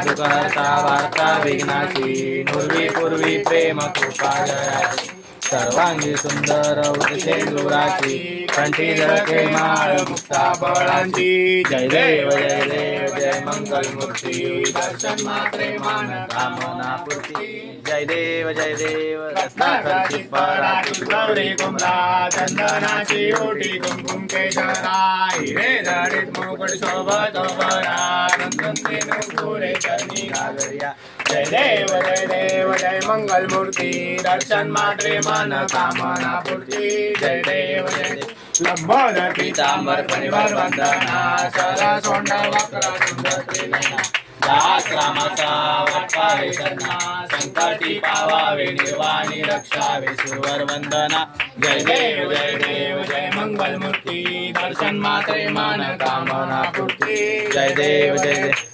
दुःखहर्ता वार्ता विघ्नाची नुर्वी पूर्वी प्रेम कृपा जयाची सर्वांगी सुंदर उदशेंदुराची कंठी झळके माळ मुक्ता फळांची जय देव जय मंगल मूर्ती दर्शन मात्रे मान कामना पूर्ती जय देव रत्नाकरची पराची गौरी कुमरा चंदनाची ओटी कुमकुम केशरा हिरे जडित मुकुट शोभत बरा नंदनते नुपुरे चरणी घागरिया जय देव जय मंगल मूर्ती दर्शन मात्रे मन कामना पूर्ती जय देव लंबोदर पीतांबर परिवार वंदना सरा सोंड वक्र सुंदर त्रिनयना दास रामाचा वाटपावे सन्ना संकटी पावावे निर्वाणी रक्षावे सुरवर वंदना जय देव जय मंगल मूर्ती दर्शन मात्रे मन कामना पूर्ती जय देव